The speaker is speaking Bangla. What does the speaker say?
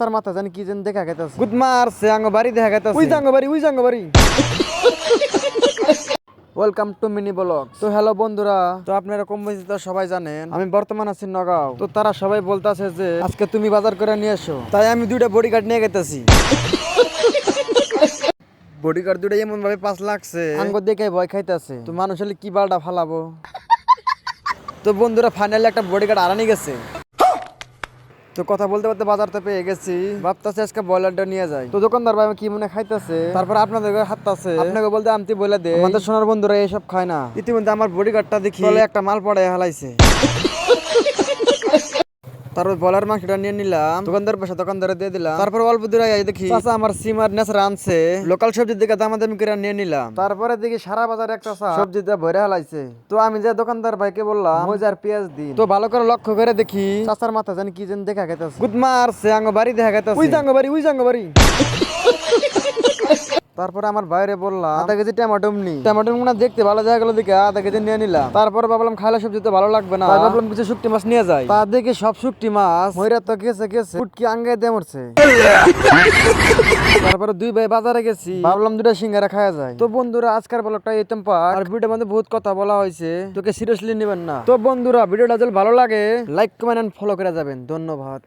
চাচার মাথা জানি কি যেন দেখা গেছে গুদ মারছে আঙ্গ বাড়ি দেখা গেছে উই জাঙ্গ বাড়ি ওয়েলকাম টু মিনি ব্লগ। তো হ্যালো বন্ধুরা, তো আপনারা কম বেশি তো সবাই জানেন আমি বর্তমান আছি নগাঁও। তো তারা সবাই বলতেছে যে আজকে তুমি বাজার করে নিয়ে এসো, তাই আমি দুইটা বডিগার্ড নিয়ে গেতেছি। বডিগার্ড দুইটা এমন ভাবে 5 লাগছে আঙ্গ দেখে ভয় খাইতেছে। তো মানুষ হলে কি বালটা ফালাবো। তো বন্ধুরা ফাইনালি একটা বডিগার্ড আনানি গেছে। তো কথা বলতে বলতে বাজারতে পেয়ে গেছি, ভাবতেছি আজকে ব্রয়লারটা নিয়ে যাই। তো দোকানদার ভাই কি মনে খাইতেছে, তারপর আপনাদের হাত আছে আপনাকে বলতে আমতি বলে দে, আমাদের সোনার বন্ধুরা এইসব খায় না। ইতিমধ্যে আমার বডিগার্ডটা দেখি একটা মাল পড়ে হালাইছে। তারপর বলার মাংসটা নিয়ে নিলাম, দোকানদার পয়সা দোকানদারে দিয়ে দিলাম। তারপর অল্প দূরে দেখি চাচা আমার সিমার নেসার আনছে, লোকাল সবজির দিকে দামাদামি করে নিয়ে নিলাম। তারপরে দেখি সারা বাজারে একটা সবজি দিয়ে ভরে হালাইছে। তো আমি যে দোকানদার ভাইকে বললাম মজার পেঁয়াজ দিন। তো ভালো করে লক্ষ্য করে দেখি চাচার মাথা জানি কি যেন দেখা গেছে গুদ মারছে আঙ্গ বাড়ি দেখা গেছে উই জাঙ্গ বাড়ি। তারপরে আমার বাইরে বললাম আধা কেজি টমেটো নি, টমেটো না দেখতে ভালো জায়গা গেলো দিকে আধা কেজি নিয়ে নিলাম। তারপরে ভাবলাম খাইলে সবজি তো ভালো লাগবে না, ভাবলাম কিছু শুকটি মাছ নিয়ে যাই। তা দেখে সব শুকটি মাছ মইরা তো গেছে ফুটকি আঙ্গাই দিয়ে মরছে। তারপরে দুই ভাই বাজারে গেছি, ভাবলাম দুটা সিঙ্গারা খাওয়া যায়। তো বন্ধুরা আজকের ব্লগটা এইরকম পার, আর ভিডিওর মধ্যে বহুত কথা বলা হয়েছে, তোকে সিরিয়াসলি নেবেন না। তো বন্ধুরা ভিডিওটা যদি ভালো লাগে লাইক কমেন্ট এন্ড ফলো করে যাবেন। ধন্যবাদ।